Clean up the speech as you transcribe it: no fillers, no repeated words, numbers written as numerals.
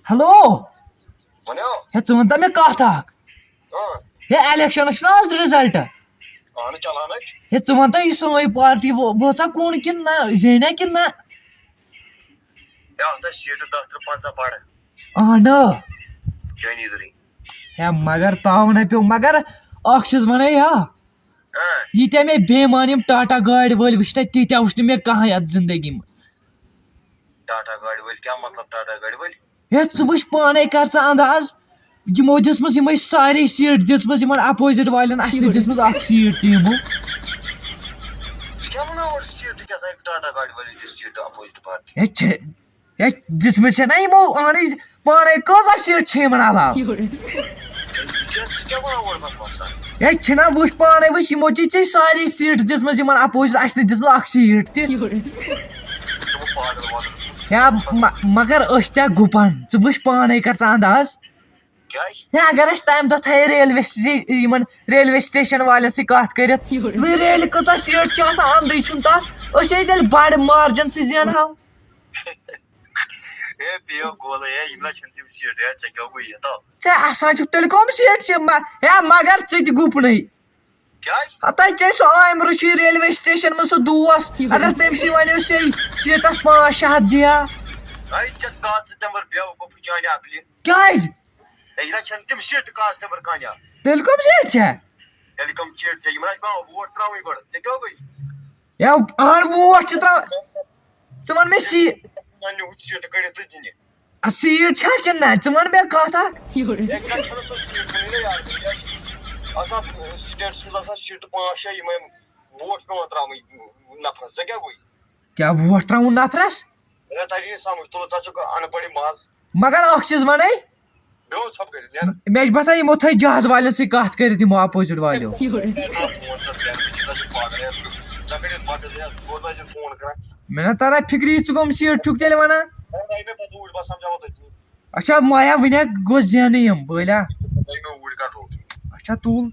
hello ہے ژٕ وَنتا مےٚ کَتھ اکھ ہے الیکشنس چھُنہ آز رِزلٹ ہے ژٕ وَنتا یہِ سٲنۍ پارٹی وٲژا کُن کِنہٕ نہ زینیا کِنہٕ نہ اہن ہے مگر تاونے پیوٚو مگر اکھ چھُس وَنان ہا ییٖتیٛاہ مےٚ بےمان یِم ٹاٹا گاڑِ وٲلۍ وٕچھ تَتہِ تیٖتیٛاہ وٕچھ نہٕ مےٚ کٕہٕنۍ یَتھ زندگی منٛز ہے ژٕ وٕچھ پانے کر ژٕ انداز یِمو دِژمٕژ یِمے سارے سیٖٹ دِژمٕژ یِمن اپوزِٹ والٮ۪ن اَسہِ نہٕ دِژمٕژ اکھ سیٖٹ تہِ یِمو ہے دِژمٕژ چھےٚ نہ یِمو اہنٕے پانے کۭژاہ سیٖٹ چھِ یِمن علاوٕ ہے چھِنہ وٕچھ پانے وٕچھ یِمو دِژ ژےٚ سارے سیٖٹ دِژمٕژ یِمن اپوزِٹ اَسہِ نہٕ دِژمٕژ اکھ سیٖٹ تہِ ہے مگر أسۍ تہِ گُپن ژٕ وٕچھ پانے کر ژٕ انداز ہے اگر أسۍ تمہِ دۄہ تھایے یِمن ریلوے سٹیشن والٮ۪ن سۭتۍ کتھ کٔرِتھ ژٕ وٕچھ ریلہِ کۭژاہ سیٖٹ چھِ آسان اندٕے چھُنہٕ تتھ أسۍ ہے تیٚلہِ بڑِ مارجن سۭتۍ زینہو ژےٚ آسان چھُکھ تیٚلہِ کٕم سیٖٹ چھِ ہے مگر ژٕ تہِ گُپنٕے تۄہہِ ژےٚ سُہ آمرٕ چھُے ریلوے سٹیشن منٛز سُہ دوس اگر تٔمسٕے وَنیو سے سیٖٹس 500 دِیا کیٛازِ تیٚلہِ کٕم سیٖٹ چھےٚ ہے اہن ووٹ چھِ تراوان ژٕ وَن مےٚ سیٖٹ چھا کِنہٕ نہ ژٕ وَن مےٚ کَتھ اکھ کیٛاہ ووٹ تراوُن نفرس مگر اکھ چیٖز وَنے مےٚ چھُ باسان یِمو تھٲے جہاز والٮ۪ن سۭتۍ کتھ کٔرِتھ یِمو اپوزِٹ والیو مےٚ نہ تران فِکری ژٕ کٕم سیٖٹ چھُکھ تیٚلہِ وَنان اچھا مایا وٕنہِ گوٚژھ زینٕنۍ یِم بٔلۍ اچھا تُل